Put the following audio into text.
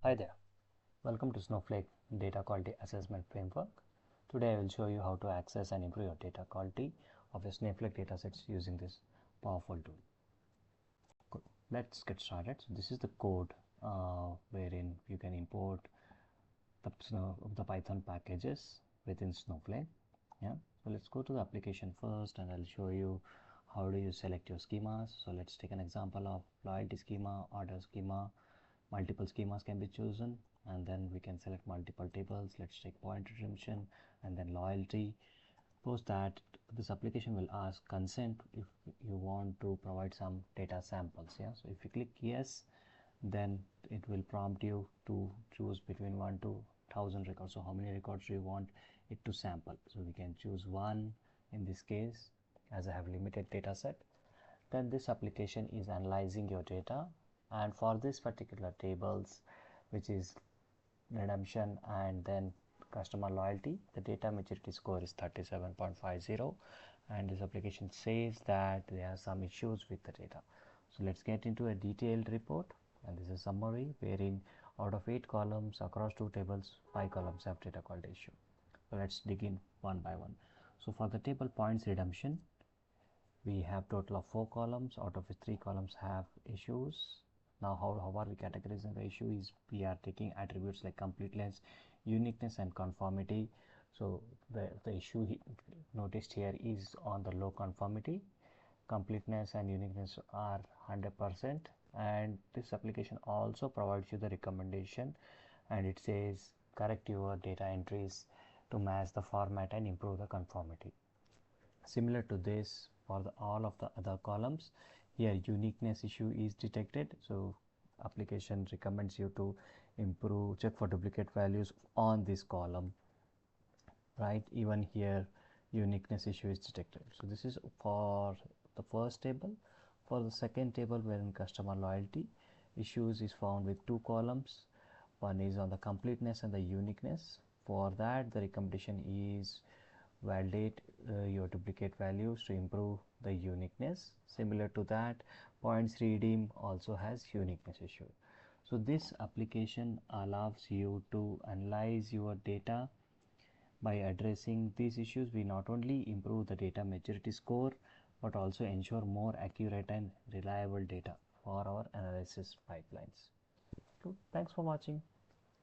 Hi there, welcome to Snowflake Data Quality Assessment Framework. Today I will show you how to access and improve your data quality of your Snowflake datasets using this powerful tool. Good. Let's get started. So this is the code wherein you can import the Python packages within Snowflake. Yeah. So let's go to the application first, and I'll show you how do you select your schemas. So let's take an example of loyalty schema, order schema. Multiple schemas can be chosen, and then we can select multiple tables. Let's take point redemption and then loyalty. Post that, this application will ask consent if you want to provide some data samples. Yeah, so if you click yes, then it will prompt you to choose between 1 to 1000 records. So how many records do you want it to sample? So we can choose 1 in this case, as I have limited data set. Then this application is analyzing your data, and for this particular tables, which is redemption and then customer loyalty, the data maturity score is 37.50, and this application says that there are some issues with the data. So let's get into a detailed report, and this is a summary wherein out of 8 columns across 2 tables, 5 columns have data quality issue. So let's dig in one by one. So for the table points redemption, we have total of 4 columns, out of which 3 columns have issues. Now how are we categorizing the issue is we are taking attributes like completeness, uniqueness and conformity. So the issue noticed here is on the low conformity. Completeness and uniqueness are 100%, and this application also provides you the recommendation, and it says correct your data entries to match the format and improve the conformity. Similar to this, for all of the other columns, here uniqueness issue is detected, so application recommends you to check for duplicate values on this column, right? Even here uniqueness issue is detected. So this is for the first table. For the second table, wherein customer loyalty issues is found with 2 columns. One is on the completeness and the uniqueness. For that, the recommendation is validate your duplicate values to improve the uniqueness. Similar to that, points redeem also has uniqueness issue. So this application allows you to analyze your data. By addressing these issues, we not only improve the data maturity score but also ensure more accurate and reliable data for our analysis pipelines. Good. Thanks for watching.